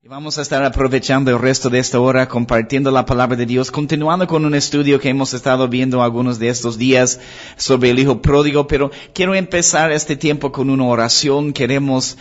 Y vamos a estar aprovechando el resto de esta hora compartiendo la palabra de Dios, continuando con un estudio que hemos estado viendo algunos de estos días sobre el Hijo Pródigo, pero quiero empezar este tiempo con una oración. Queremos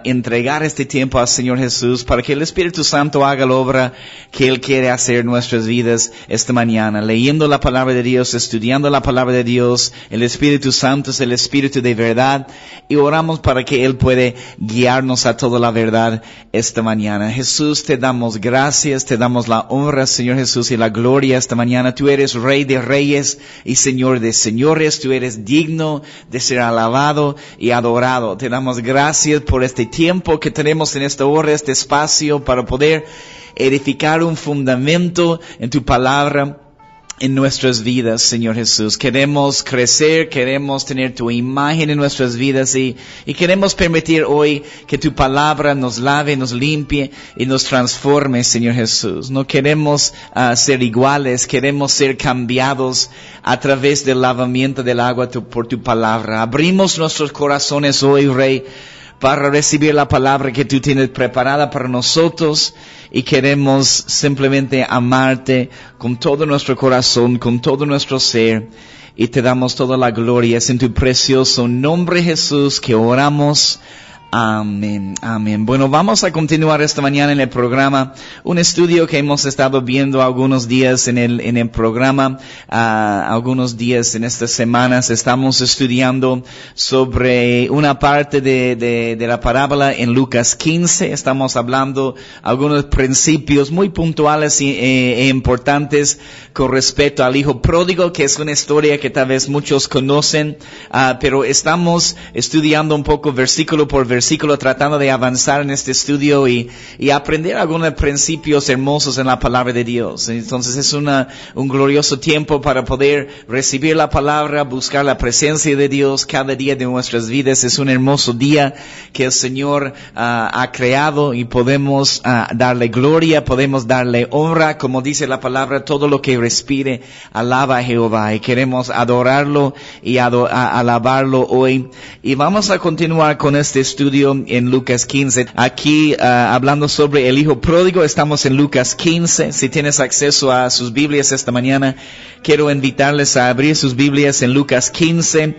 entregar este tiempo al Señor Jesús para que el Espíritu Santo haga la obra que Él quiere hacer en nuestras vidas esta mañana. Leyendo la palabra de Dios, estudiando la palabra de Dios, el Espíritu Santo es el Espíritu de verdad y oramos para que Él puede guiarnos a toda la verdad esta mañana. Jesús, te damos gracias, te damos la honra, Señor Jesús, y la gloria esta mañana. Tú eres Rey de Reyes y Señor de Señores. Tú eres digno de ser alabado y adorado. Te damos gracias por este tiempo que tenemos en esta hora, este espacio para poder edificar un fundamento en tu palabra en nuestras vidas, Señor Jesús. Queremos crecer, queremos tener tu imagen en nuestras vidas y queremos permitir hoy que tu palabra nos lave, nos limpie y nos transforme, Señor Jesús. No queremos ser iguales, queremos ser cambiados a través del lavamiento del agua por tu palabra. Abrimos nuestros corazones hoy, Rey, para recibir la palabra que tú tienes preparada para nosotros y queremos simplemente amarte con todo nuestro corazón, con todo nuestro ser y te damos toda la gloria. Es en tu precioso nombre, Jesús, que oramos. Amén, amén. Bueno, vamos a continuar esta mañana en el programa, un estudio que hemos estado viendo algunos días en el programa, algunos días en estas semanas. Estamos estudiando sobre una parte de la parábola en Lucas 15. Estamos hablando algunos principios muy puntuales e importantes con respecto al Hijo Pródigo, que es una historia que tal vez muchos conocen, pero estamos estudiando un poco versículo por versículo, tratando de avanzar en este estudio y aprender algunos principios hermosos en la palabra de Dios. Entonces es un glorioso tiempo para poder recibir la palabra, buscar la presencia de Dios cada día de nuestras vidas. Es un hermoso día que el Señor ha creado y podemos darle gloria, podemos darle honra. Como dice la palabra, todo lo que respire, alaba a Jehová. Y queremos adorarlo y alabarlo hoy. Y vamos a continuar con este estudio en Lucas 15. Aquí hablando sobre el Hijo Pródigo, estamos en Lucas 15. Si tienes acceso a sus Biblias esta mañana, quiero invitarles a abrir sus Biblias en Lucas 15.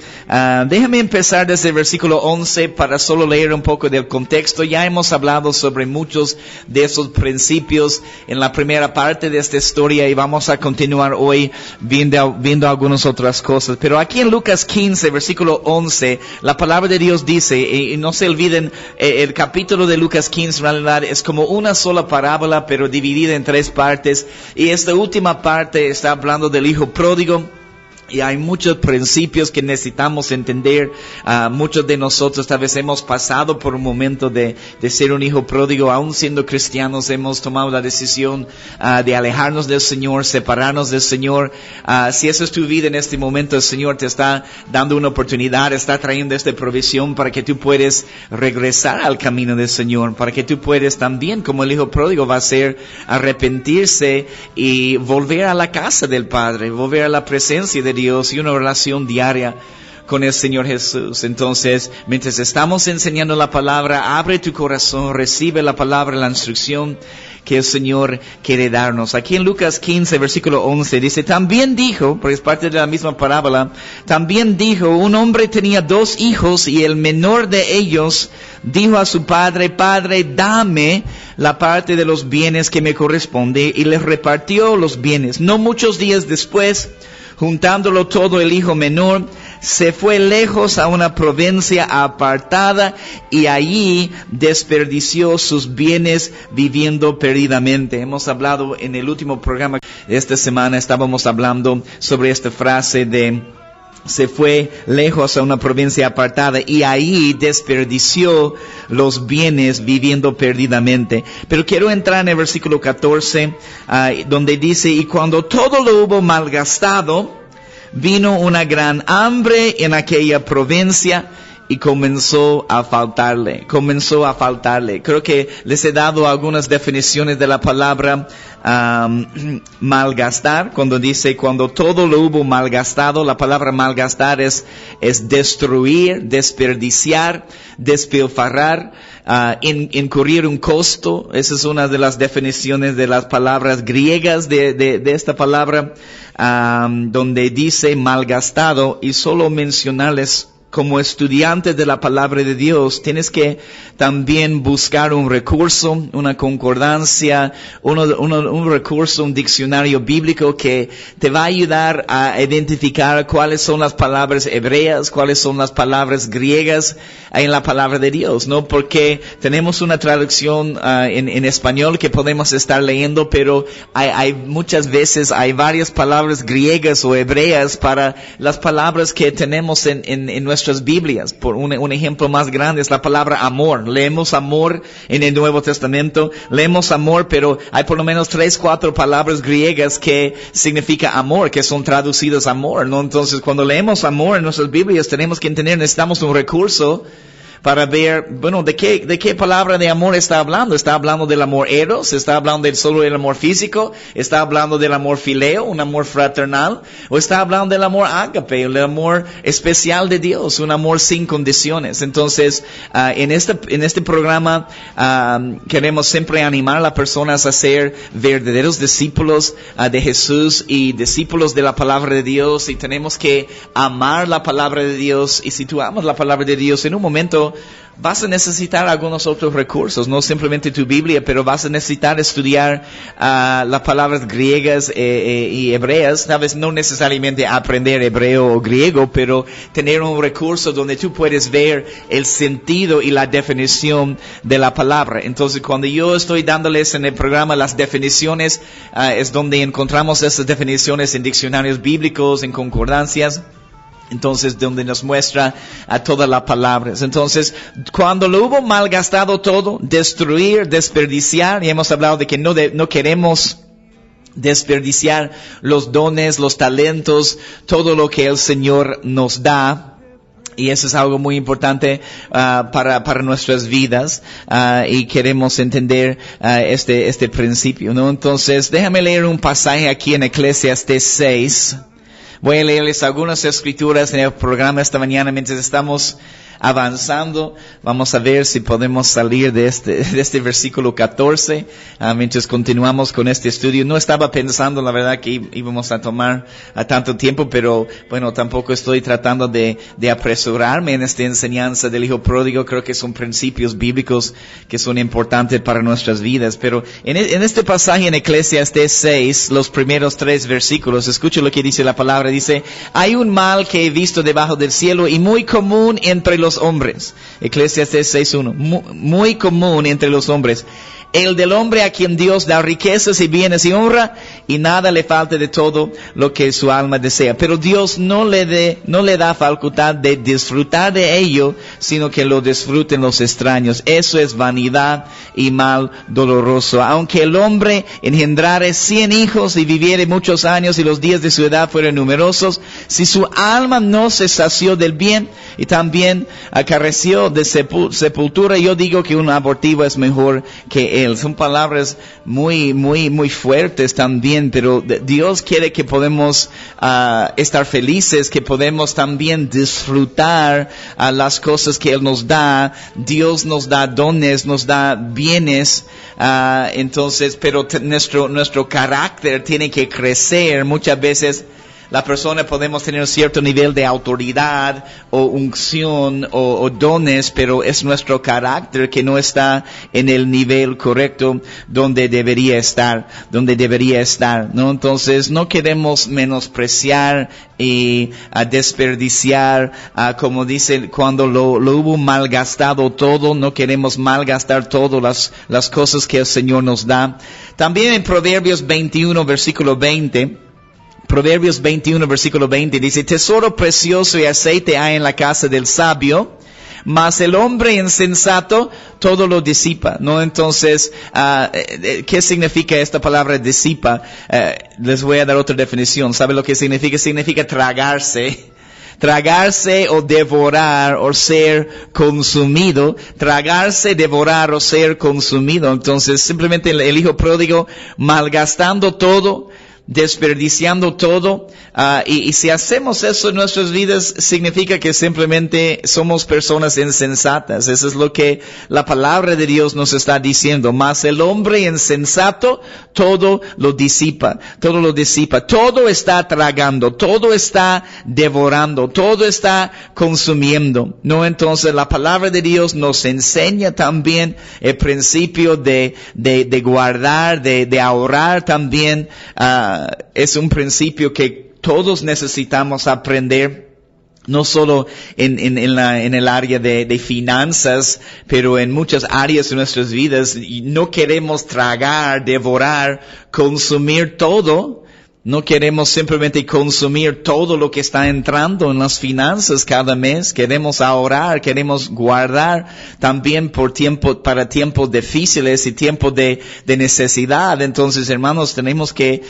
Déjame empezar desde el versículo 11 para solo leer un poco del contexto. Ya hemos hablado sobre muchos de esos principios en la primera parte de esta historia y vamos a continuar hoy viendo algunas otras cosas. Pero aquí en Lucas 15, versículo 11, la palabra de Dios dice, y no se olviden, el capítulo de Lucas 15 en realidad es como una sola parábola, pero dividida en tres partes. Y esta última parte está hablando del Hijo Pródigo. Y hay muchos principios que necesitamos entender. Muchos de nosotros tal vez hemos pasado por un momento de ser un hijo pródigo. Aún siendo cristianos hemos tomado la decisión de alejarnos del Señor, separarnos del Señor. Si eso es tu vida en este momento, el Señor te está dando una oportunidad, está trayendo esta provisión para que tú puedas regresar al camino del Señor, para que tú puedas también, como el hijo pródigo va a hacer, arrepentirse y volver a la casa del Padre, volver a la presencia de Dios y una relación diaria con el Señor Jesús. Entonces, mientras estamos enseñando la palabra, abre tu corazón, recibe la palabra, la instrucción que el Señor quiere darnos. Aquí en Lucas 15, versículo 11, dice, también dijo, porque es parte de la misma parábola, también dijo, un hombre tenía 2 hijos y el menor de ellos dijo a su padre, Padre, dame la parte de los bienes que me corresponde, y les repartió los bienes. No muchos días después, juntándolo todo, el hijo menor se fue lejos a una provincia apartada y allí desperdició sus bienes viviendo perdidamente. Hemos hablado en el último programa de esta semana, estábamos hablando sobre esta frase de se fue lejos a una provincia apartada y ahí desperdició los bienes viviendo perdidamente. Pero quiero entrar en el versículo 14, donde dice, y cuando todo lo hubo malgastado, vino una gran hambre en aquella provincia y comenzó a faltarle. Creo que les he dado algunas definiciones de la palabra malgastar. Cuando todo lo hubo malgastado, la palabra malgastar es destruir, desperdiciar, despilfarrar, incurrir un costo. Esa es una de las definiciones de las palabras griegas de esta palabra, donde dice malgastado. Y solo mencionarles, como estudiantes de la palabra de Dios, tienes que también buscar un recurso, una concordancia, un recurso, un diccionario bíblico que te va a ayudar a identificar cuáles son las palabras hebreas, cuáles son las palabras griegas en la palabra de Dios, ¿no? Porque tenemos una traducción en español que podemos estar leyendo, pero hay muchas veces hay varias palabras griegas o hebreas para las palabras que tenemos en nuestras Biblias. Por un ejemplo más grande es la palabra amor. Leemos amor en el Nuevo Testamento, leemos amor, pero hay por lo menos 3-4 palabras griegas que significa amor, que son traducidas amor, ¿no? Entonces, cuando leemos amor en nuestras Biblias, tenemos que entender, necesitamos un recurso para ver, bueno, ¿de qué palabra de amor está hablando? ¿Está hablando del amor eros? ¿Está hablando solo del amor físico? ¿Está hablando del amor fileo, un amor fraternal? ¿O está hablando del amor ágape, el amor especial de Dios, un amor sin condiciones? Entonces, en este programa, queremos siempre animar a las personas a ser verdaderos discípulos de Jesús y discípulos de la palabra de Dios, y tenemos que amar la palabra de Dios. Y si tú amas la palabra de Dios, en un momento vas a necesitar algunos otros recursos, no simplemente tu Biblia, pero vas a necesitar estudiar las palabras griegas y hebreas. Tal vez no necesariamente aprender hebreo o griego, pero tener un recurso donde tú puedes ver el sentido y la definición de la palabra. Entonces, cuando yo estoy dándoles en el programa las definiciones, es donde encontramos esas definiciones en diccionarios bíblicos, en concordancias. Entonces, donde nos muestra a todas las palabras. Entonces, cuando lo hubo malgastado todo, destruir, desperdiciar, y hemos hablado de que no queremos desperdiciar los dones, los talentos, todo lo que el Señor nos da. Y eso es algo muy importante para nuestras vidas, y queremos entender este principio, ¿no? Entonces, déjame leer un pasaje aquí en Eclesiastés 6. Voy a leerles algunas escrituras en el programa esta mañana mientras estamos avanzando. Vamos a ver si podemos salir de este versículo 14, mientras continuamos con este estudio. No estaba pensando, la verdad, que íbamos a tomar tanto tiempo, pero bueno, tampoco estoy tratando de apresurarme en esta enseñanza del Hijo Pródigo. Creo que son principios bíblicos que son importantes para nuestras vidas. Pero en este pasaje en Eclesiastés 6, los primeros 3 versículos, escuchen lo que dice la palabra. Dice: hay un mal que he visto debajo del cielo y muy común entre los hombres. Eclesiastés 6:1. Muy común entre los hombres. El del hombre a quien Dios da riquezas y bienes y honra, y nada le falta de todo lo que su alma desea. Pero Dios no le da facultad de disfrutar de ello, sino que lo disfruten los extraños. Eso es vanidad y mal doloroso. Aunque el hombre engendrare 100 hijos y viviere muchos años y los días de su edad fueran numerosos, si su alma no se sació del bien y también acarreció de sepultura, yo digo que un abortivo es mejor que él. Son palabras muy fuertes también, pero Dios quiere que podemos estar felices, que podemos también disfrutar las cosas que Él nos da. Dios nos da dones, nos da bienes, entonces, pero nuestro carácter tiene que crecer. Muchas veces la persona podemos tener cierto nivel de autoridad o unción o dones, pero es nuestro carácter que no está en el nivel correcto donde debería estar, ¿no? Entonces, no queremos menospreciar y desperdiciar, como dice, cuando lo hubo malgastado todo. No queremos malgastar todas las cosas que el Señor nos da. También en Proverbios 21, versículo 20, Proverbios 21, versículo 20, dice: tesoro precioso y aceite hay en la casa del sabio, mas el hombre insensato todo lo disipa, ¿no? Entonces, ¿qué significa esta palabra disipa? Les voy a dar otra definición. ¿Sabe lo que significa? Significa tragarse Tragarse o devorar o ser consumido. Tragarse, devorar o ser consumido. Entonces simplemente el hijo pródigo malgastando todo, desperdiciando todo, y si hacemos eso en nuestras vidas, significa que simplemente somos personas insensatas. Eso es lo que la palabra de Dios nos está diciendo. Mas el hombre insensato todo lo disipa, todo está tragando, todo está devorando, todo está consumiendo. No, entonces la palabra de Dios nos enseña también el principio de guardar, de ahorrar también. Es un principio que todos necesitamos aprender, no solo en el área de finanzas, pero en muchas áreas de nuestras vidas. No queremos tragar, devorar, consumir todo. No queremos simplemente consumir todo lo que está entrando en las finanzas cada mes. Queremos ahorrar, queremos guardar también para tiempos difíciles y tiempos de necesidad. Entonces, hermanos, tenemos que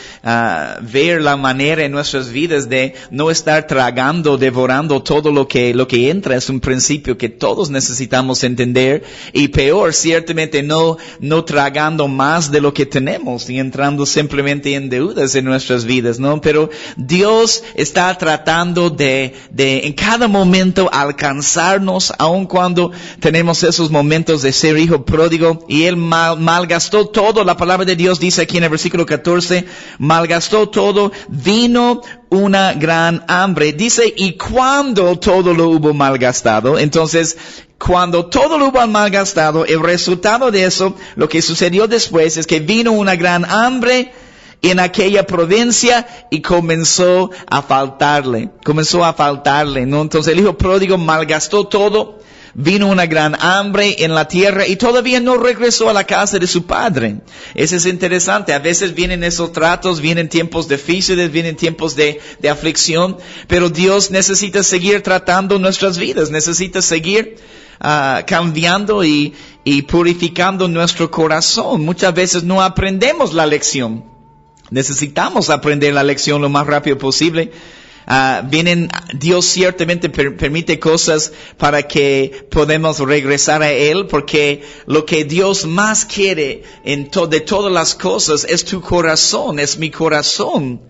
ver la manera en nuestras vidas de no estar tragando, devorando todo lo que entra. Es un principio que todos necesitamos entender. Y peor, ciertamente no tragando más de lo que tenemos y entrando simplemente en deudas en nuestras vidas, ¿no? Pero Dios está tratando de en cada momento alcanzarnos, aun cuando tenemos esos momentos de ser hijo pródigo, y él malgastó todo. La palabra de Dios dice aquí en el versículo 14, malgastó todo, vino una gran hambre. Dice, y cuando todo lo hubo malgastado, entonces, cuando todo lo hubo malgastado, el resultado de eso, lo que sucedió después es que vino una gran hambre en aquella provincia y comenzó a faltarle, ¿no? Entonces el hijo pródigo malgastó todo, vino una gran hambre en la tierra y todavía no regresó a la casa de su padre. Eso es interesante. A veces vienen esos tratos, vienen tiempos difíciles, vienen tiempos de aflicción, pero Dios necesita seguir tratando nuestras vidas, necesita seguir cambiando y purificando nuestro corazón. Muchas veces no aprendemos la lección. Necesitamos aprender la lección lo más rápido posible. Dios ciertamente permite cosas para que podamos regresar a Él, porque lo que Dios más quiere de todas las cosas es tu corazón, es mi corazón.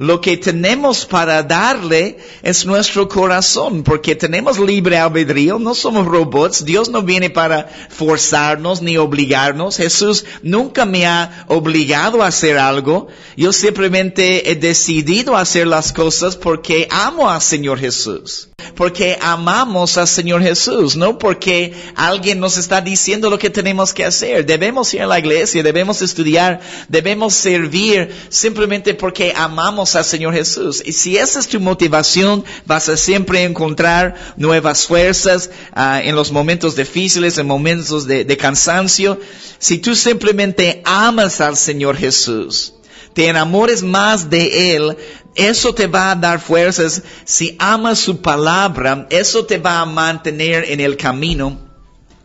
Lo que tenemos para darle es nuestro corazón, porque tenemos libre albedrío, no somos robots. Dios no viene para forzarnos ni obligarnos. Jesús nunca me ha obligado a hacer algo. Yo simplemente he decidido hacer las cosas porque amo al Señor Jesús. Porque amamos al Señor Jesús, no porque alguien nos está diciendo lo que tenemos que hacer. Debemos ir a la iglesia, debemos estudiar, debemos servir simplemente porque amamos al Señor Jesús. Y si esa es tu motivación, vas a siempre encontrar nuevas fuerzas en los momentos difíciles, en momentos de cansancio. Si tú simplemente amas al Señor Jesús, te enamores más de Él, eso te va a dar fuerzas. Si amas su palabra, eso te va a mantener en el camino.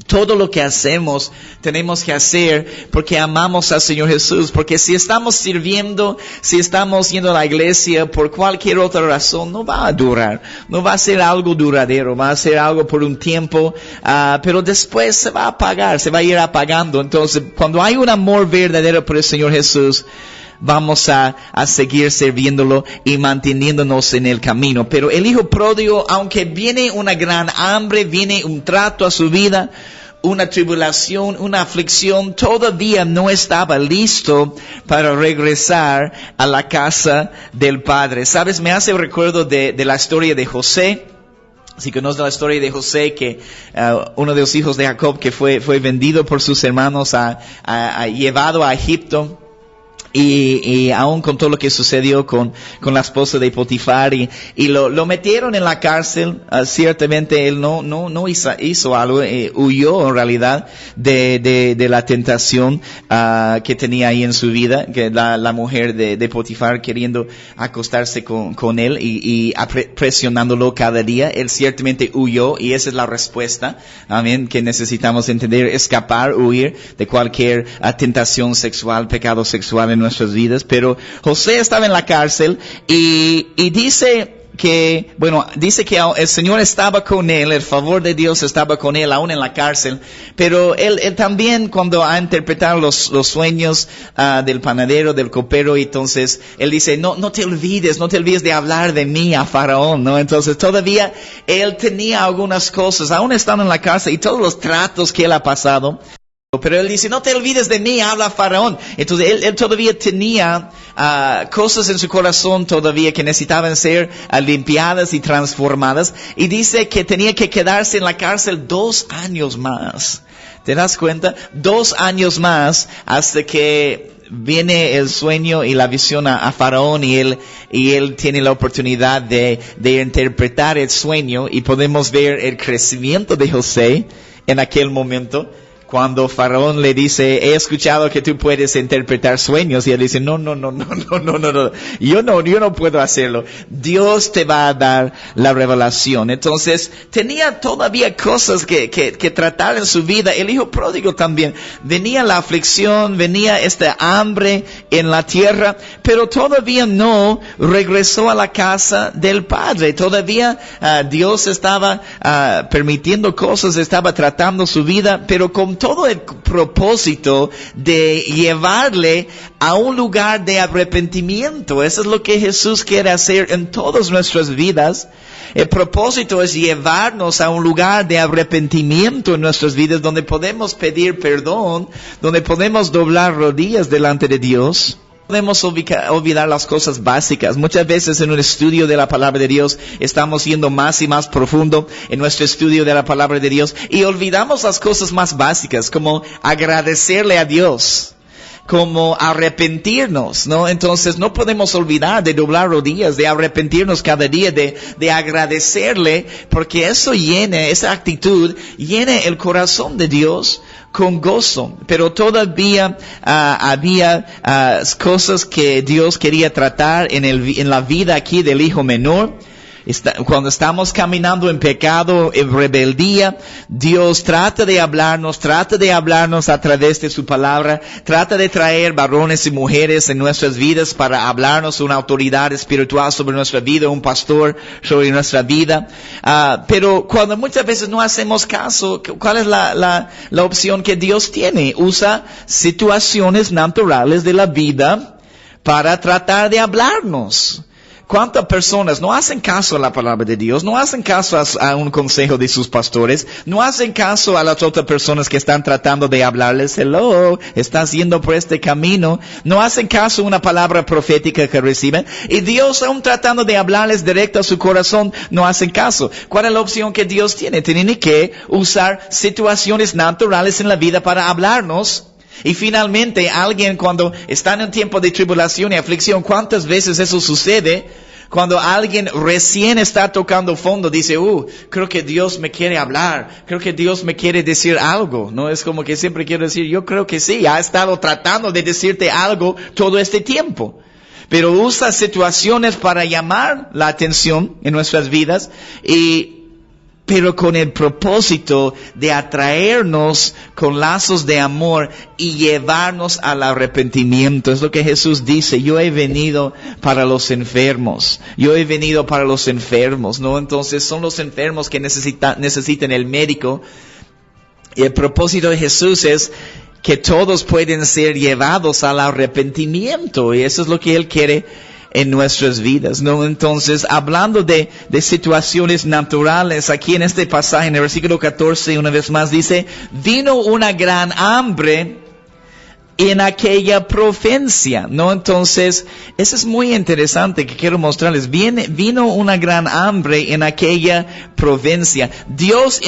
Todo lo que hacemos, tenemos que hacer porque amamos al Señor Jesús. Porque si estamos sirviendo, si estamos yendo a la iglesia por cualquier otra razón, no va a durar. No va a ser algo duradero, va a ser algo por un tiempo, pero después se va a apagar, se va a ir apagando. Entonces, cuando hay un amor verdadero por el Señor Jesús, vamos a seguir sirviéndolo y manteniéndonos en el camino. Pero el hijo pródigo, aunque viene una gran hambre, viene un trato a su vida, una tribulación, una aflicción, todavía no estaba listo para regresar a la casa del Padre. ¿Sabes? Me hace recuerdo de la historia de José. Si conoces la historia de José, que uno de los hijos de Jacob que fue vendido por sus hermanos, llevado a Egipto. Y aún con todo lo que sucedió con la esposa de Potifar y lo metieron en la cárcel. Ciertamente él no hizo algo, huyó en realidad de la tentación que tenía ahí en su vida, que la mujer de Potifar queriendo acostarse con él y presionándolo cada día. Él ciertamente huyó, y esa es la respuesta, amén, que necesitamos entender: escapar, huir de cualquier tentación sexual, pecado sexual en nuestras vidas. Pero José estaba en la cárcel y dice bueno, dice que el Señor estaba con él, el favor de Dios estaba con él, aún en la cárcel, pero él también cuando ha interpretado los sueños del panadero, del copero, entonces él dice, no te olvides de hablar de mí a Faraón, ¿no? Entonces todavía él tenía algunas cosas, aún estando en la cárcel y todos los tratos que él ha pasado. Pero él dice, no te olvides de mí, habla Faraón. Entonces él todavía tenía cosas en su corazón todavía que necesitaban ser limpiadas y transformadas. Y dice que tenía que quedarse en la cárcel 2 años más. ¿Te das cuenta? 2 años más hasta que viene el sueño y la visión a Faraón y él tiene la oportunidad de interpretar el sueño y podemos ver el crecimiento de José en aquel momento. Cuando Faraón le dice, he escuchado que tú puedes interpretar sueños. Y él dice, no. Yo no puedo hacerlo. Dios te va a dar la revelación. Entonces, tenía todavía cosas que tratar en su vida. El hijo pródigo también. Venía la aflicción, venía esta hambre en la tierra, pero todavía no regresó a la casa del padre. Todavía Dios estaba permitiendo cosas, estaba tratando su vida, pero con todo el propósito de llevarle a un lugar de arrepentimiento. Eso es lo que Jesús quiere hacer en todas nuestras vidas. El propósito es llevarnos a un lugar de arrepentimiento en nuestras vidas, donde podemos pedir perdón, donde podemos doblar rodillas delante de Dios. Podemos olvidar las cosas básicas. Muchas veces en un estudio de la palabra de Dios estamos yendo más y más profundo en nuestro estudio de la palabra de Dios y olvidamos las cosas más básicas, como agradecerle a Dios, como arrepentirnos, ¿no? Entonces no podemos olvidar de doblar rodillas, de arrepentirnos cada día, de agradecerle, porque esa actitud llena el corazón de Dios con gozo. Pero todavía había cosas que Dios quería tratar en la vida aquí del hijo menor. Cuando estamos caminando en pecado, en rebeldía, Dios trata de hablarnos a través de su palabra, trata de traer varones y mujeres en nuestras vidas para hablarnos una autoridad espiritual sobre nuestra vida, un pastor sobre nuestra vida. Pero cuando muchas veces no hacemos caso, ¿cuál es la opción que Dios tiene? Usa situaciones naturales de la vida para tratar de hablarnos. ¿Cuántas personas no hacen caso a la palabra de Dios? No hacen caso a un consejo de sus pastores. No hacen caso a las otras personas que están tratando de hablarles. Hello, estás yendo por este camino. No hacen caso a una palabra profética que reciben. Y Dios, aún tratando de hablarles directo a su corazón, no hacen caso. ¿Cuál es la opción que Dios tiene? Tiene que usar situaciones naturales en la vida para hablarnos. Y finalmente, alguien cuando está en un tiempo de tribulación y aflicción, ¿cuántas veces eso sucede? Cuando alguien recién está tocando fondo, dice, creo que Dios me quiere hablar, creo que Dios me quiere decir algo. No es como que siempre quiero decir, yo creo que sí, ha estado tratando de decirte algo todo este tiempo. Pero usa situaciones para llamar la atención en nuestras vidas pero con el propósito de atraernos con lazos de amor y llevarnos al arrepentimiento. Es lo que Jesús dice, yo he venido para los enfermos, ¿no? Entonces son los enfermos que necesitan el médico. Y el propósito de Jesús es que todos pueden ser llevados al arrepentimiento, y eso es lo que Él quiere en nuestras vidas, ¿no? Entonces, hablando de situaciones naturales, aquí en este pasaje, en el versículo 14, una vez más dice, vino una gran hambre en aquella provincia, ¿no? Entonces, eso es muy interesante que quiero mostrarles. Vino una gran hambre en aquella provincia. Dios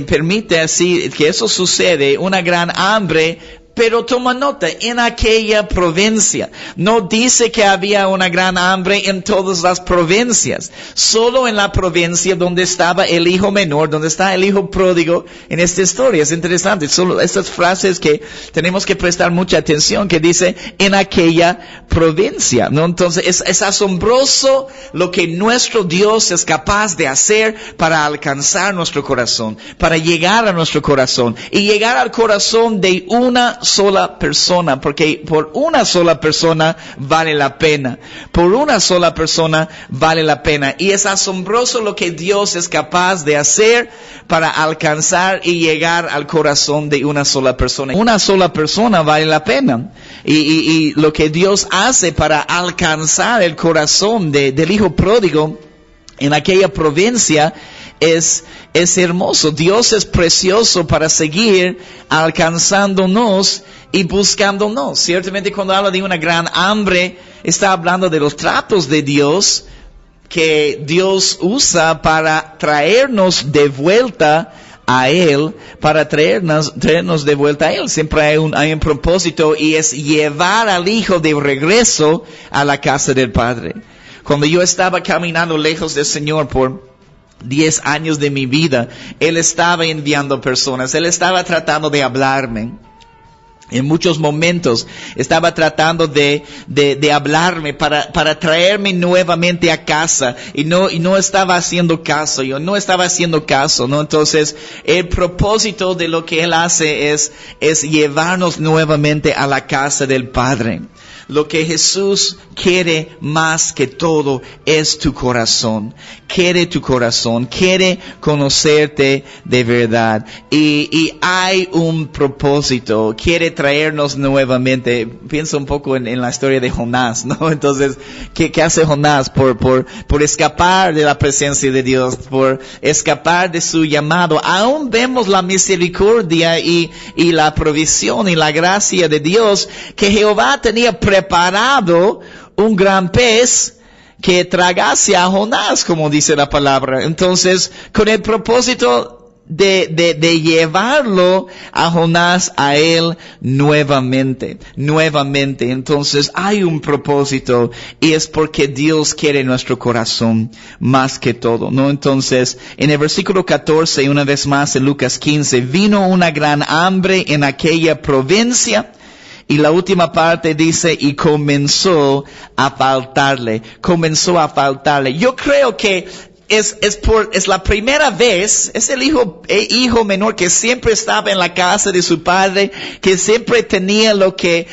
permite así que eso sucede, una gran hambre. Pero toma nota, en aquella provincia. No dice que había una gran hambre en todas las provincias. Solo en la provincia donde estaba el hijo menor, donde está el hijo pródigo en esta historia. Es interesante. Solo estas frases que tenemos que prestar mucha atención, que dice en aquella provincia, ¿no? Entonces es asombroso lo que nuestro Dios es capaz de hacer para alcanzar nuestro corazón, para llegar a nuestro corazón y llegar al corazón de una sola persona, porque por una sola persona vale la pena. Por una sola persona vale la pena. Y es asombroso lo que Dios es capaz de hacer para alcanzar y llegar al corazón de una sola persona. Una sola persona vale la pena. Y lo que Dios hace para alcanzar el corazón del hijo pródigo en aquella provincia es hermoso. Dios es precioso para seguir alcanzándonos y buscándonos. Ciertamente cuando habla de una gran hambre, está hablando de los tratos de Dios que Dios usa para traernos de vuelta a Él, para traernos de vuelta a Él. Siempre hay un propósito, y es llevar al hijo de regreso a la casa del Padre. Cuando yo estaba caminando lejos del Señor por 10 años de mi vida, Él estaba enviando personas, Él estaba tratando de hablarme. En muchos momentos estaba tratando de hablarme para traerme nuevamente a casa, y no estaba haciendo caso. Yo no estaba haciendo caso, ¿no? Entonces, el propósito de lo que Él hace es llevarnos nuevamente a la casa del Padre. Lo que Jesús quiere más que todo es tu corazón. Quiere tu corazón, quiere conocerte de verdad. Y hay un propósito, quiere traernos nuevamente. Pienso un poco en la historia de Jonás, ¿no? Entonces, ¿qué hace Jonás por escapar de la presencia de Dios, por escapar de su llamado? Aún vemos la misericordia y la provisión y la gracia de Dios, que Jehová tenía preparado un gran pez que tragase a Jonás, como dice la palabra. Entonces, con el propósito de llevarlo a Jonás a Él nuevamente. Entonces, hay un propósito, y es porque Dios quiere nuestro corazón más que todo, ¿no? Entonces, en el versículo 14, y una vez más en Lucas 15, vino una gran hambre en aquella provincia. Y la última parte dice, y comenzó a faltarle. Yo creo que es la primera vez, es el hijo menor que siempre estaba en la casa de su padre, que siempre tenía lo que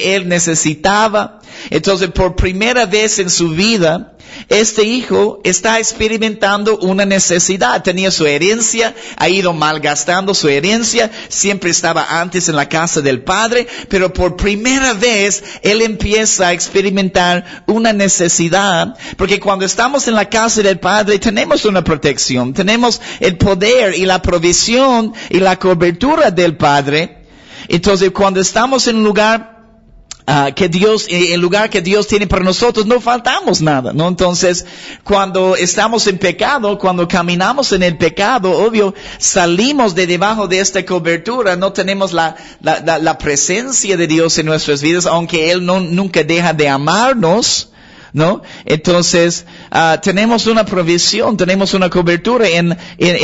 él necesitaba. Entonces, por primera vez en su vida, este hijo está experimentando una necesidad. Tenía su herencia, ha ido malgastando su herencia, siempre estaba antes en la casa del padre, pero por primera vez él empieza a experimentar una necesidad, porque cuando estamos en la casa del padre tenemos una protección, tenemos el poder y la provisión y la cobertura del padre. Entonces, cuando estamos en un lugar el lugar que Dios tiene para nosotros, no faltamos nada, ¿no? Entonces, cuando estamos en pecado, cuando caminamos en el pecado, obvio, salimos de debajo de esta cobertura, no tenemos la presencia de Dios en nuestras vidas, aunque Él nunca deja de amarnos, ¿no? Entonces, tenemos una provisión, tenemos una cobertura en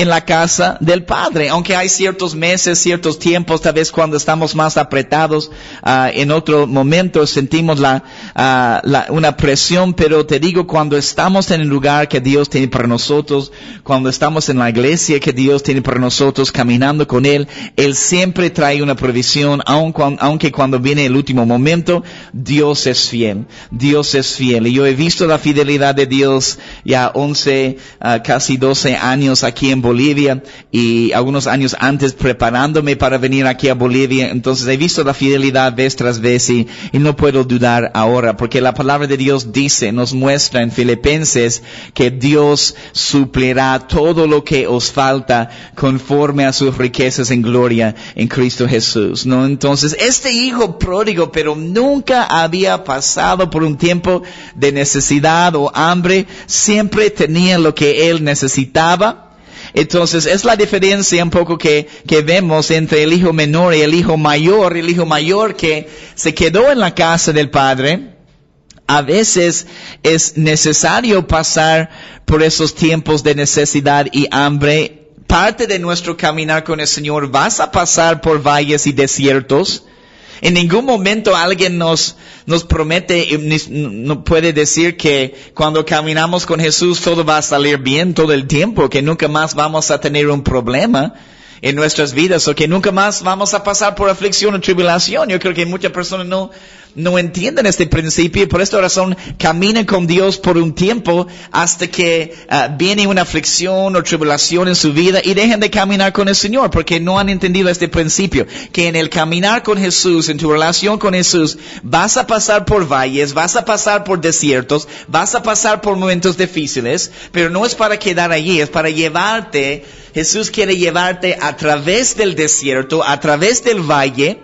la casa del Padre. Aunque hay ciertos meses, ciertos tiempos, tal vez cuando estamos más apretados, en otro momento sentimos una presión, pero te digo, cuando estamos en el lugar que Dios tiene para nosotros, cuando estamos en la iglesia que Dios tiene para nosotros, caminando con Él, Él siempre trae una provisión, aunque cuando viene el último momento, Dios es fiel. Y yo he visto la fidelidad de Dios ya 11, casi 12 años aquí en Bolivia, y algunos años antes preparándome para venir aquí a Bolivia. Entonces he visto la fidelidad vez tras vez, y no puedo dudar ahora, porque la palabra de Dios nos muestra en Filipenses que Dios suplirá todo lo que os falta conforme a sus riquezas en gloria en Cristo Jesús, ¿no? Entonces, este hijo pródigo, pero nunca había pasado por un tiempo de necesidad o hambre, siempre tenía lo que él necesitaba. Entonces, es la diferencia un poco que vemos entre el hijo menor y el hijo mayor. El hijo mayor que se quedó en la casa del padre. A veces es necesario pasar por esos tiempos de necesidad y hambre. Parte de nuestro caminar con el Señor, vas a pasar por valles y desiertos. En ningún momento alguien nos promete, no puede decir que cuando caminamos con Jesús todo va a salir bien todo el tiempo, que nunca más vamos a tener un problema. en nuestras vidas, o que nunca más vamos a pasar por aflicción o tribulación. Yo creo que muchas personas no entienden este principio y por esta razón caminan con Dios por un tiempo hasta que viene una aflicción o tribulación en su vida y dejan de caminar con el Señor porque no han entendido este principio, que en el caminar con Jesús, en tu relación con Jesús, vas a pasar por valles, vas a pasar por desiertos, vas a pasar por momentos difíciles, pero no es para quedar allí, es para llevarte. Jesús quiere llevarte a través del desierto, a través del valle.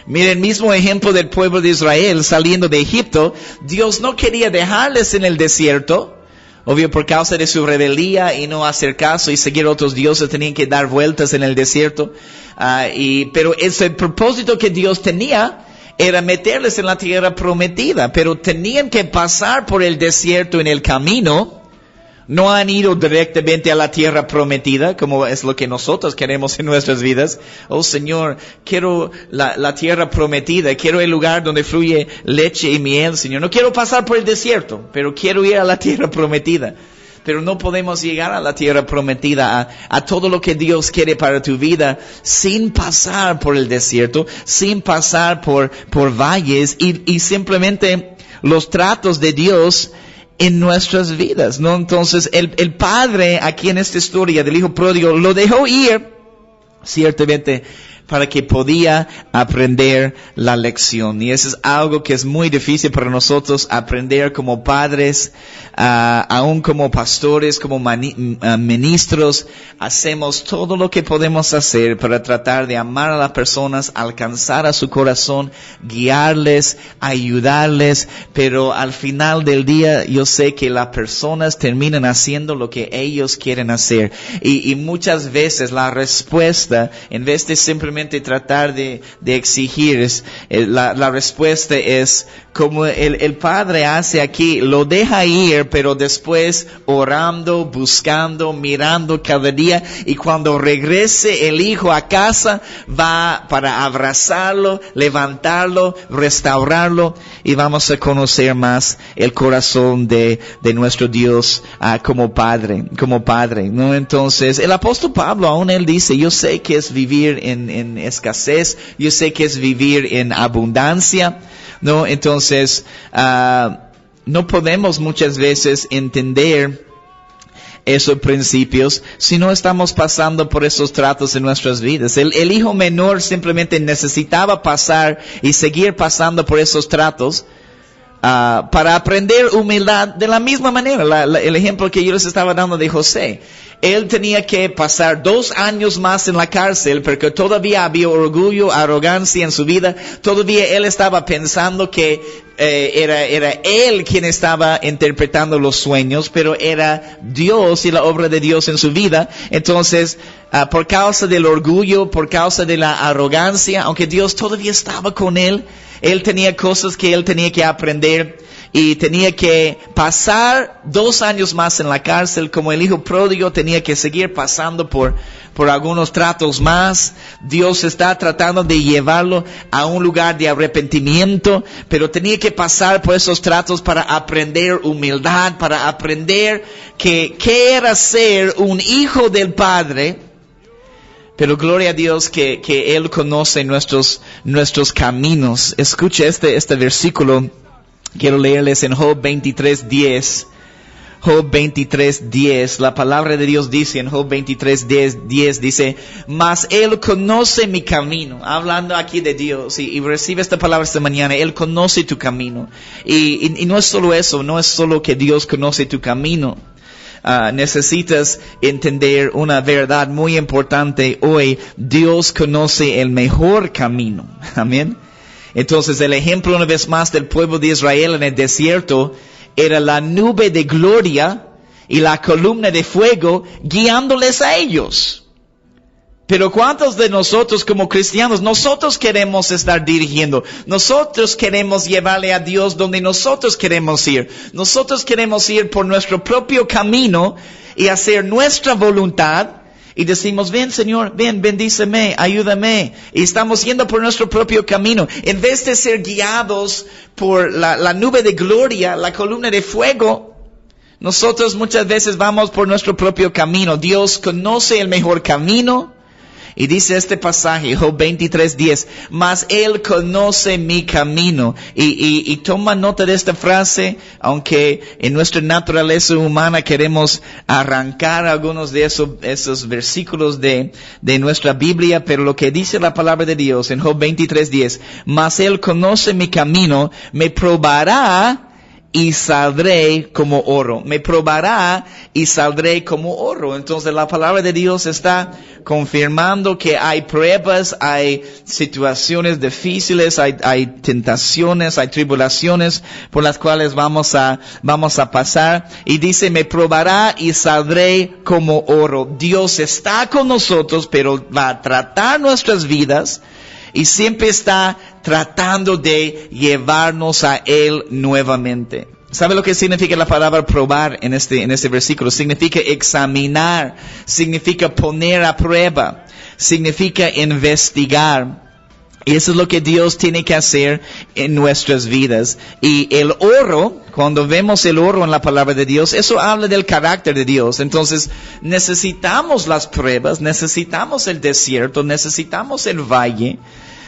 Mira el mismo ejemplo del pueblo de Israel saliendo de Egipto. Dios no quería dejarles en el desierto. Obvio, por causa de su rebeldía y no hacer caso y seguir otros dioses, tenían que dar vueltas en el desierto. Pero el propósito que Dios tenía era meterles en la tierra prometida. Pero tenían que pasar por el desierto en el camino. No han ido directamente a la tierra prometida, como es lo que nosotros queremos en nuestras vidas. Oh Señor, quiero la tierra prometida, quiero el lugar donde fluye leche y miel, Señor. No quiero pasar por el desierto, pero quiero ir a la tierra prometida. Pero no podemos llegar a la tierra prometida, a todo lo que Dios quiere para tu vida, sin pasar por el desierto, sin pasar por valles y simplemente los tratos de Dios en nuestras vidas, ¿no? Entonces, el padre aquí en esta historia del hijo pródigo lo dejó ir, ciertamente, para que podía aprender la lección. Y eso es algo que es muy difícil para nosotros aprender como padres, aún como pastores, como ministros. Hacemos todo lo que podemos hacer para tratar de amar a las personas, alcanzar a su corazón, guiarles, ayudarles, pero al final del día yo sé que las personas terminan haciendo lo que ellos quieren hacer. Y muchas veces la respuesta, en vez de simplemente tratar de exigir, la respuesta es como el padre hace aquí, lo deja ir, pero después orando, buscando, mirando cada día, y cuando regrese el hijo a casa, va para abrazarlo, levantarlo, restaurarlo, y vamos a conocer más el corazón de nuestro Dios como padre, ¿no? Entonces, el apóstol Pablo aún él dice, yo sé que es vivir en escasez, yo sé que es vivir en abundancia, ¿no? Entonces, no podemos muchas veces entender esos principios si no estamos pasando por esos tratos en nuestras vidas. El hijo menor simplemente necesitaba pasar y seguir pasando por esos tratos para aprender humildad de la misma manera. El ejemplo que yo les estaba dando de José. Él tenía que pasar 2 años más en la cárcel porque todavía había orgullo, arrogancia en su vida. Todavía él estaba pensando que era él quien estaba interpretando los sueños, pero era Dios y la obra de Dios en su vida. Entonces, por causa del orgullo, por causa de la arrogancia, aunque Dios todavía estaba con él tenía cosas que él tenía que aprender y tenía que pasar 2 años más en la cárcel. Como el hijo pródigo tenía que seguir pasando por algunos tratos más. Dios está tratando de llevarlo a un lugar de arrepentimiento, pero tenía que pasar por esos tratos para aprender humildad, para aprender qué era ser un hijo del Padre. Pero gloria a Dios que Él conoce nuestros caminos. Escuche este versículo. Quiero leerles en Job 23:10. Job 23:10. La palabra de Dios dice en Job 23:10 dice, mas Él conoce mi camino. Hablando aquí de Dios. Y recibe esta palabra esta mañana. Él conoce tu camino. Y no es solo eso. No es solo que Dios conoce tu camino. Necesitas entender una verdad muy importante hoy. Dios conoce el mejor camino. Amén. Entonces el ejemplo una vez más del pueblo de Israel en el desierto era la nube de gloria y la columna de fuego guiándoles a ellos. Pero ¿cuántos de nosotros como cristianos, nosotros queremos estar dirigiendo? Nosotros queremos llevarle a Dios donde nosotros queremos ir. Nosotros queremos ir por nuestro propio camino y hacer nuestra voluntad. Y decimos, ven Señor, ven, bendíceme, ayúdame. Y estamos yendo por nuestro propio camino. En vez de ser guiados por la nube de gloria, la columna de fuego, nosotros muchas veces vamos por nuestro propio camino. Dios conoce el mejor camino. Y dice este pasaje, Job 23:10, mas Él conoce mi camino. Y toma nota de esta frase, aunque en nuestra naturaleza humana queremos arrancar algunos de esos versículos de nuestra Biblia, pero lo que dice la palabra de Dios en Job 23:10, mas Él conoce mi camino, me probará y saldré como oro. Me probará y saldré como oro. Entonces la palabra de Dios está confirmando que hay pruebas, hay situaciones difíciles, hay tentaciones, hay tribulaciones por las cuales vamos a pasar. Y dice, me probará y saldré como oro. Dios está con nosotros, pero va a tratar nuestras vidas y siempre está tratando de llevarnos a Él nuevamente. ¿Sabe lo que significa la palabra probar en este versículo? Significa examinar, significa poner a prueba, significa investigar. Y eso es lo que Dios tiene que hacer en nuestras vidas. Y el oro, cuando vemos el oro en la palabra de Dios, eso habla del carácter de Dios. Entonces, necesitamos las pruebas, necesitamos el desierto, necesitamos el valle,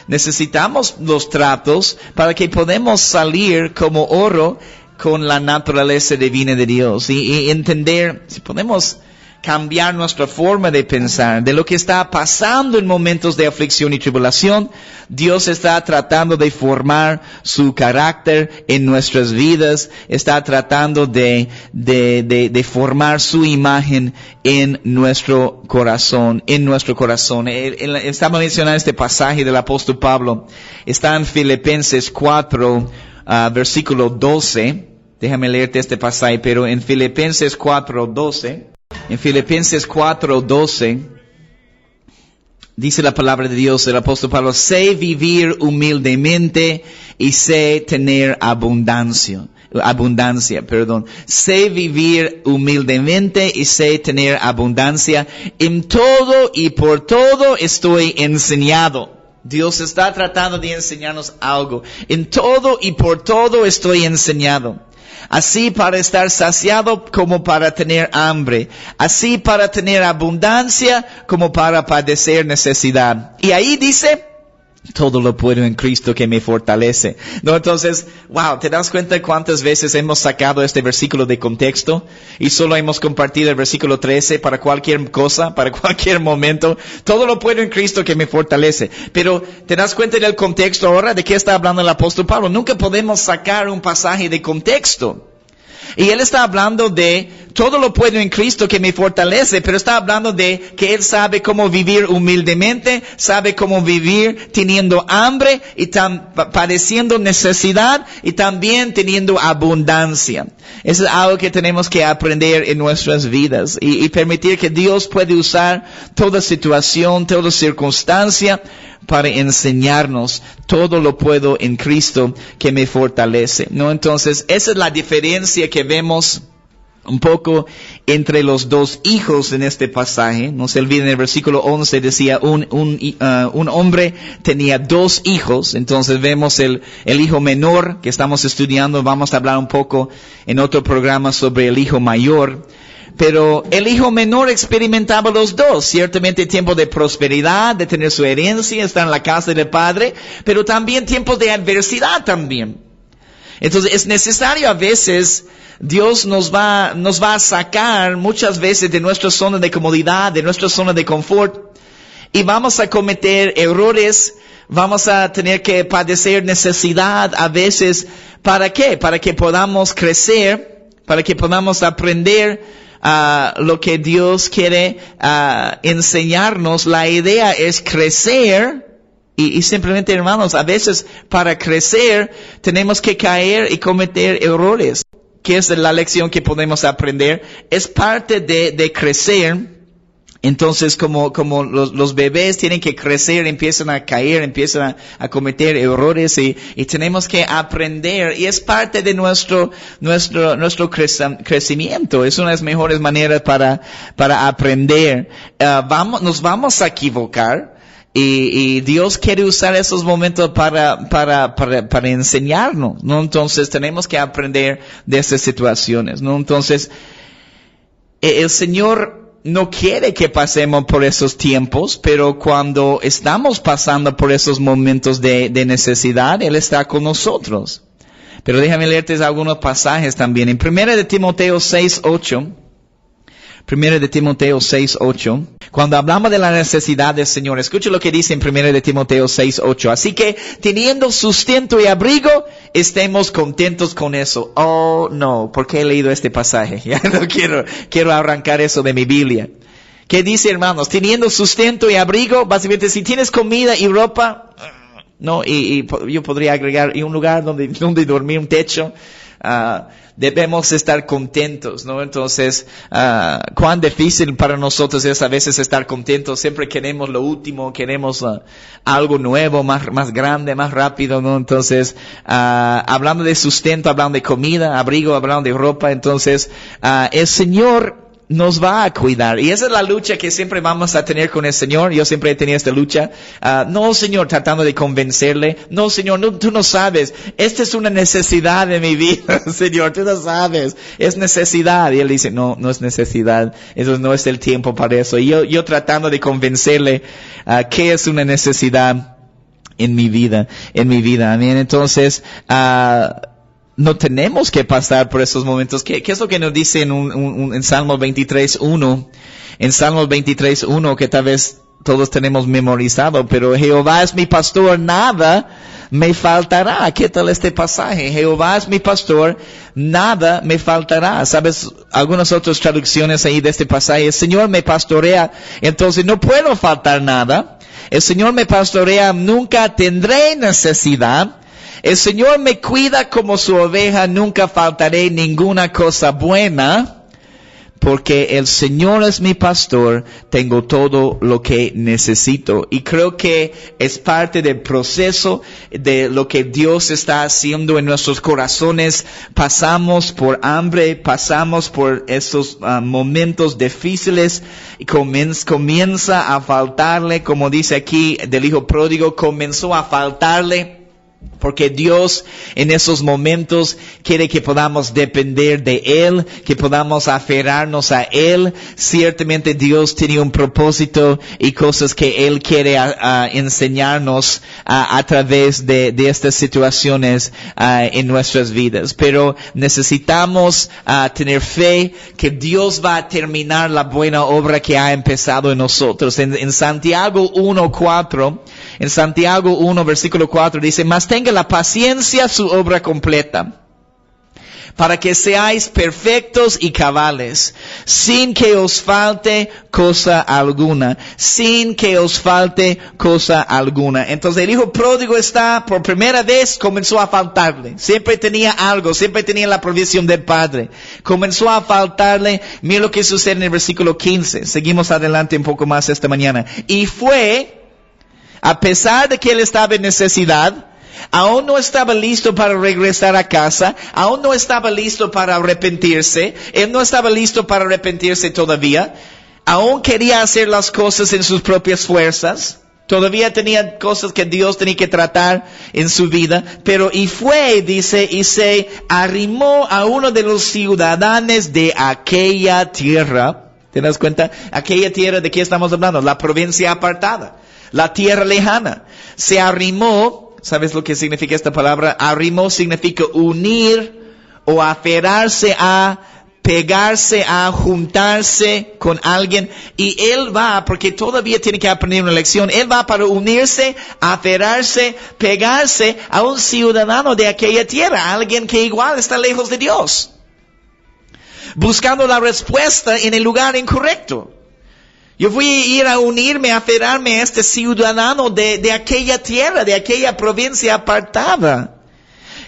necesitamos los tratos para que podamos salir como oro con la naturaleza divina de Dios. Y entender, si podemos cambiar nuestra forma de pensar, de lo que está pasando en momentos de aflicción y tribulación, Dios está tratando de formar su carácter en nuestras vidas, está tratando de formar su imagen en nuestro corazón, Estaba mencionando este pasaje del apóstol Pablo, está en Filipenses 4, versículo 12, déjame leerte este pasaje, pero en Filipenses 4:12, en Filipenses 4:12, dice la palabra de Dios, el apóstol Pablo, sé vivir humildemente y sé tener abundancia. Sé vivir humildemente y sé tener abundancia. En todo y por todo estoy enseñado. Dios está tratando de enseñarnos algo. En todo y por todo estoy enseñado. Así para estar saciado como para tener hambre. Así para tener abundancia como para padecer necesidad. Y ahí dice, todo lo puedo en Cristo que me fortalece. No, entonces, wow, ¿te das cuenta cuántas veces hemos sacado este versículo de contexto? Y solo hemos compartido el versículo 13 para cualquier cosa, para cualquier momento. Todo lo puedo en Cristo que me fortalece. Pero, ¿te das cuenta del contexto ahora? ¿De qué está hablando el apóstol Pablo? Nunca podemos sacar un pasaje de contexto. Y él está hablando de todo lo puedo en Cristo que me fortalece, pero está hablando de que él sabe cómo vivir humildemente, sabe cómo vivir teniendo hambre y padeciendo necesidad y también teniendo abundancia. Eso es algo que tenemos que aprender en nuestras vidas y permitir que Dios puede usar toda situación, toda circunstancia para enseñarnos todo lo puedo en Cristo que me fortalece. ¿No? Entonces, esa es la diferencia que vemos un poco entre los dos hijos en este pasaje. No se olviden, en el versículo 11 decía un hombre tenía dos hijos. Entonces vemos el hijo menor que estamos estudiando. Vamos a hablar un poco en otro programa sobre el hijo mayor. Pero el hijo menor experimentaba los dos, ciertamente tiempo de prosperidad, de tener su herencia, estar en la casa del padre, pero también tiempos de adversidad también. Entonces es necesario a veces, Dios nos va a sacar muchas veces de nuestra zona de comodidad, de nuestra zona de confort, y vamos a cometer errores, vamos a tener que padecer necesidad a veces. ¿Para qué? Para que podamos crecer, para que podamos aprender lo que Dios quiere enseñarnos. La idea es crecer y simplemente, hermanos, a veces para crecer tenemos que caer y cometer errores. ¿Qué es la lección que podemos aprender? Es parte de crecer. Entonces, como los bebés tienen que crecer, empiezan a caer, empiezan a cometer errores y tenemos que aprender, y es parte de nuestro crecimiento. Es una de las mejores maneras para aprender. Nos vamos a equivocar. Y Dios quiere usar esos momentos para enseñarnos, ¿no? Entonces tenemos que aprender de esas situaciones, ¿no? Entonces, el Señor no quiere que pasemos por esos tiempos, pero cuando estamos pasando por esos momentos de necesidad, Él está con nosotros. Pero déjame leerte algunos pasajes también. En 1 de Timoteo 6:8, 1 de Timoteo 6:8, cuando hablamos de la necesidad del Señor, escucha lo que dice en 1 de Timoteo 6:8. Así que, teniendo sustento y abrigo, estemos contentos con eso. Oh, no, ¿por qué he leído este pasaje? Ya no quiero arrancar eso de mi Biblia. ¿Qué dice, hermanos? Teniendo sustento y abrigo, básicamente, si tienes comida y ropa, no, y yo podría agregar, y un lugar donde dormir, un techo, debemos estar contentos, ¿no? Entonces, cuán difícil para nosotros es a veces estar contentos. Siempre queremos lo último, queremos algo nuevo, más grande, más rápido, ¿no? Entonces, hablando de sustento, hablando de comida, abrigo, hablando de ropa, entonces, el Señor nos va a cuidar. Y esa es la lucha que siempre vamos a tener con el Señor. Yo siempre he tenido esta lucha. No, Señor, tratando de convencerle. No, Señor, tú no sabes. Esta es una necesidad de mi vida, Señor. Tú no sabes. Es necesidad. Y Él dice, no es necesidad. Eso no es el tiempo para eso. Y yo tratando de convencerle que es una necesidad en mi vida. Amén. Entonces, no tenemos que pasar por esos momentos. ¿Qué es lo que nos dice en Salmos 23:1? En Salmos 23:1, que tal vez todos tenemos memorizado, pero Jehová es mi pastor, nada me faltará. ¿Qué tal este pasaje? Jehová es mi pastor, nada me faltará. ¿Sabes? Algunas otras traducciones ahí de este pasaje. El Señor me pastorea, entonces no puedo faltar nada. El Señor me pastorea, nunca tendré necesidad. El Señor me cuida como su oveja, nunca faltaré ninguna cosa buena, porque el Señor es mi pastor, tengo todo lo que necesito. Y creo que es parte del proceso de lo que Dios está haciendo en nuestros corazones. Pasamos por hambre, pasamos por esos momentos difíciles, y comienza a faltarle, como dice aquí del hijo pródigo, comenzó a faltarle. Porque Dios en esos momentos quiere que podamos depender de Él, que podamos aferrarnos a Él. Ciertamente Dios tiene un propósito y cosas que Él quiere enseñarnos a través de estas situaciones en nuestras vidas. Pero necesitamos tener fe que Dios va a terminar la buena obra que ha empezado en nosotros. En Santiago 1:4, en Santiago 1 versículo 4 dice, mas tenga la paciencia su obra completa, para que seáis perfectos y cabales, sin que os falte cosa alguna, sin que os falte cosa alguna. Entonces el hijo pródigo por primera vez comenzó a faltarle. Siempre tenía algo, siempre tenía la provisión del Padre. Comenzó a faltarle. Mira lo que sucede en el versículo 15. Seguimos adelante un poco más esta mañana. Y fue, a pesar de que él estaba en necesidad, aún no estaba listo para regresar a casa, aún no estaba listo para arrepentirse, él no estaba listo para arrepentirse todavía, aún quería hacer las cosas en sus propias fuerzas, todavía tenía cosas que Dios tenía que tratar en su vida, pero y fue, dice, y se arrimó a uno de los ciudadanos de aquella tierra. ¿Te das cuenta? Aquella tierra, ¿de qué estamos hablando? La provincia apartada, la tierra lejana. Se arrimó. ¿Sabes lo que significa esta palabra? Arrimó significa unir o aferrarse a, pegarse a, juntarse con alguien. Y él va, porque todavía tiene que aprender una lección, él va para unirse, aferrarse, pegarse a un ciudadano de aquella tierra, a alguien que igual está lejos de Dios, buscando la respuesta en el lugar incorrecto. Yo voy a ir a unirme, a aferrarme a este ciudadano de aquella tierra, de aquella provincia apartada.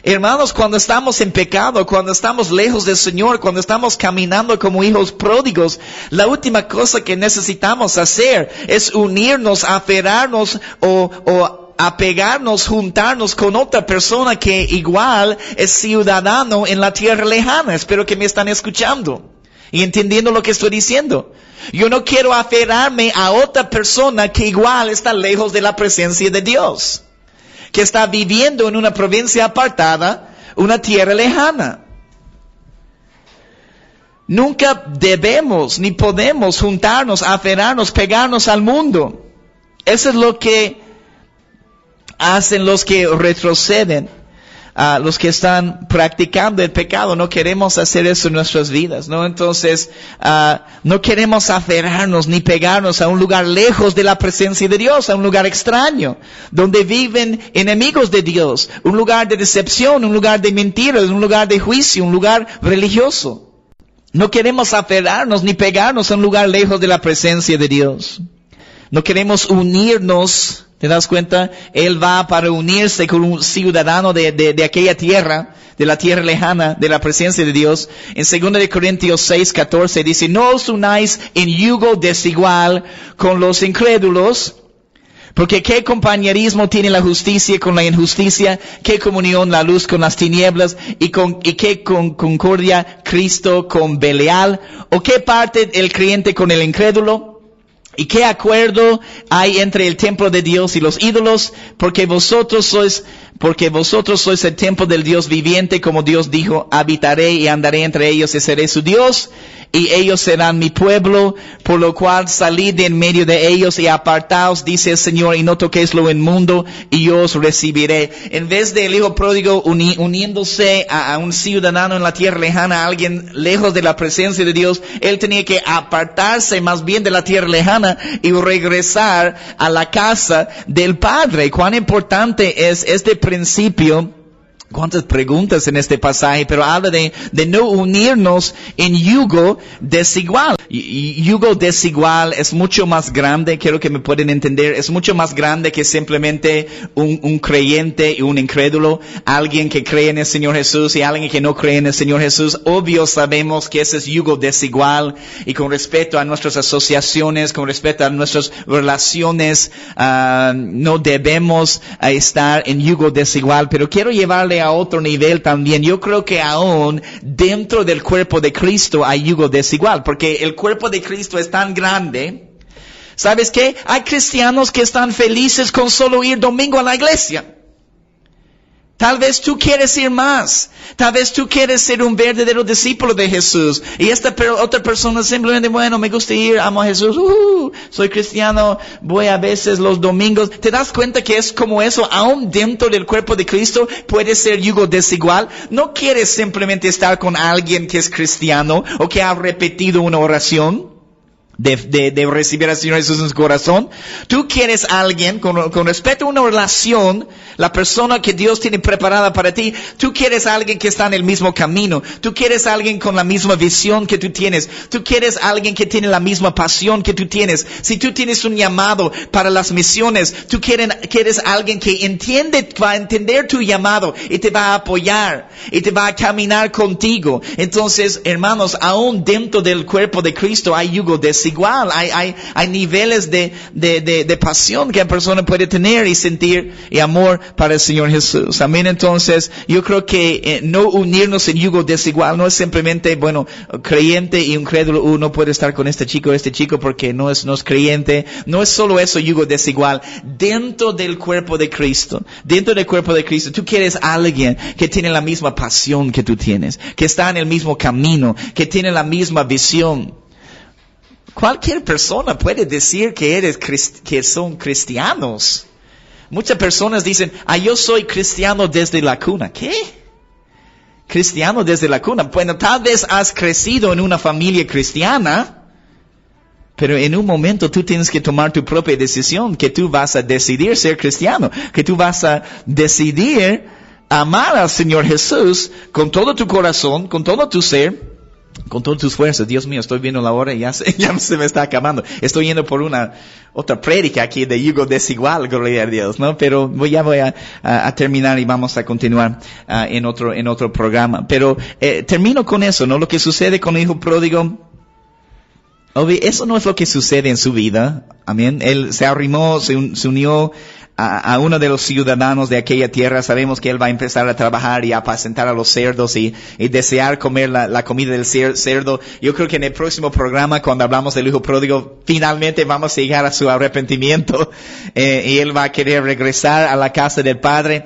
Hermanos, cuando estamos en pecado, cuando estamos lejos del Señor, cuando estamos caminando como hijos pródigos, la última cosa que necesitamos hacer es unirnos, aferrarnos o apegarnos, juntarnos con otra persona que igual es ciudadano en la tierra lejana. Espero que me están escuchando y entendiendo lo que estoy diciendo. Yo no quiero aferrarme a otra persona que igual está lejos de la presencia de Dios, que está viviendo en una provincia apartada, una tierra lejana. Nunca debemos ni podemos juntarnos, aferrarnos, pegarnos al mundo. Eso es lo que hacen los que retroceden, los que están practicando el pecado. No queremos hacer eso en nuestras vidas, ¿no? Entonces, no queremos aferrarnos ni pegarnos a un lugar lejos de la presencia de Dios, a un lugar extraño, donde viven enemigos de Dios, un lugar de decepción, un lugar de mentiras, un lugar de juicio, un lugar religioso. No queremos aferrarnos ni pegarnos a un lugar lejos de la presencia de Dios. No queremos unirnos. ¿Te das cuenta? Él va para unirse con un ciudadano de aquella tierra, de la tierra lejana, de la presencia de Dios. En 2 Corintios 6:14 dice, no os unáis en yugo desigual con los incrédulos, porque qué compañerismo tiene la justicia con la injusticia, qué comunión la luz con las tinieblas, y qué concordia Cristo con Belial, o qué parte el creyente con el incrédulo. ¿Y qué acuerdo hay entre el templo de Dios y los ídolos? Porque vosotros sois el templo del Dios viviente, como Dios dijo, habitaré y andaré entre ellos y seré su Dios, y ellos serán mi pueblo, por lo cual salid de en medio de ellos y apartaos, dice el Señor, y no toquéis lo inmundo, y yo os recibiré. En vez del hijo pródigo uniéndose a un ciudadano en la tierra lejana, a alguien lejos de la presencia de Dios, él tenía que apartarse más bien de la tierra lejana y regresar a la casa del Padre. ¿Cuán importante es este principio? Cuántas preguntas en este pasaje, pero habla de no unirnos en yugo desigual. Yugo desigual es mucho más grande, quiero que me pueden entender, es mucho más grande que simplemente un creyente y un incrédulo, alguien que cree en el Señor Jesús y alguien que no cree en el Señor Jesús. Obvio sabemos que ese es yugo desigual, y con respecto a nuestras asociaciones, con respecto a nuestras relaciones, no debemos estar en yugo desigual, pero quiero llevarle a otro nivel también. Yo creo que aún dentro del cuerpo de Cristo hay yugo desigual, porque el cuerpo de Cristo es tan grande. ¿Sabes qué? Hay cristianos que están felices con solo ir domingo a la iglesia. Tal vez tú quieres ir más. Tal vez tú quieres ser un verdadero discípulo de Jesús. Y esta otra persona simplemente, bueno, me gusta ir, amo a Jesús, soy cristiano, voy a veces los domingos. ¿Te das cuenta que es como eso? Aún dentro del cuerpo de Cristo puede ser yugo desigual. No quieres simplemente estar con alguien que es cristiano o que ha repetido una oración de recibir al Señor Jesús en su corazón. Tú quieres a alguien con respecto a una relación, la persona que Dios tiene preparada para ti. Tú quieres a alguien que está en el mismo camino. Tú quieres a alguien con la misma visión que tú tienes. Tú quieres a alguien que tiene la misma pasión que tú tienes. Si tú tienes un llamado para las misiones, tú quieres a alguien que va a entender tu llamado y te va a apoyar y te va a caminar contigo. Entonces, hermanos, aún dentro del cuerpo de Cristo hay yugo desigual. Hay niveles de pasión que la persona puede tener y sentir, y amor para el Señor Jesús. Amén. Entonces, yo creo que no unirnos en yugo desigual no es simplemente, bueno, creyente y incrédulo, no puede estar con este chico porque no es creyente. No es solo eso, yugo desigual. Dentro del cuerpo de Cristo, tú quieres a alguien que tiene la misma pasión que tú tienes, que está en el mismo camino, que tiene la misma visión. Cualquier persona puede decir que son cristianos. Muchas personas dicen, yo soy cristiano desde la cuna. ¿Qué? Cristiano desde la cuna. Bueno, tal vez has crecido en una familia cristiana, pero en un momento tú tienes que tomar tu propia decisión, que tú vas a decidir ser cristiano, que tú vas a decidir amar al Señor Jesús con todo tu corazón, con todo tu ser, con todas tus fuerzas. Dios mío, estoy viendo la hora y ya se me está acabando. Estoy yendo por otra prédica aquí de yugo desigual, gloria a Dios, ¿no? Pero ya voy a terminar y vamos a continuar en otro programa. Pero termino con eso, ¿no? Lo que sucede con el hijo pródigo. Eso no es lo que sucede en su vida. Amén. Él se arrimó, se unió a uno de los ciudadanos de aquella tierra. Sabemos que él va a empezar a trabajar y a apacentar a los cerdos y desear comer la comida del cerdo. Yo creo que en el próximo programa, cuando hablamos del hijo pródigo, finalmente vamos a llegar a su arrepentimiento y él va a querer regresar a la casa del Padre.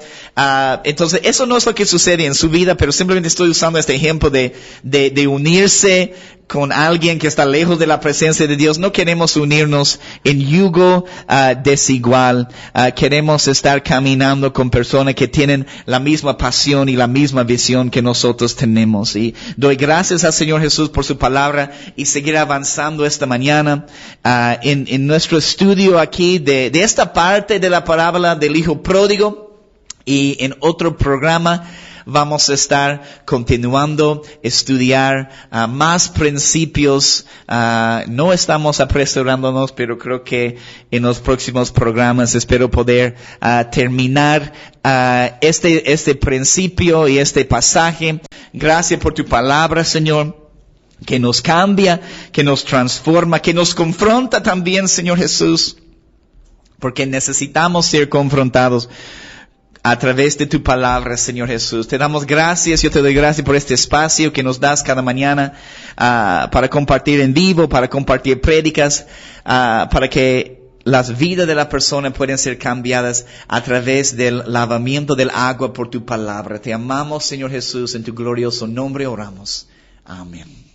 Entonces, eso no es lo que sucede en su vida, pero simplemente estoy usando este ejemplo de unirse con alguien que está lejos de la presencia de Dios. No queremos unirnos en yugo desigual. Queremos estar caminando con personas que tienen la misma pasión y la misma visión que nosotros tenemos. Y doy gracias al Señor Jesús por su palabra y seguir avanzando esta mañana en nuestro estudio aquí de esta parte de la parábola del hijo pródigo. Y en otro programa vamos a estar continuando a estudiar más principios. No estamos apresurándonos, pero creo que en los próximos programas espero poder terminar este principio y este pasaje. Gracias por tu palabra, Señor, que nos cambia, que nos transforma, que nos confronta también, Señor Jesús, porque necesitamos ser confrontados a través de tu palabra, Señor Jesús. Te damos gracias, yo te doy gracias por este espacio que nos das cada mañana para compartir en vivo, para compartir prédicas, para que las vidas de la persona pueden ser cambiadas a través del lavamiento del agua por tu palabra. Te amamos, Señor Jesús, en tu glorioso nombre oramos. Amén.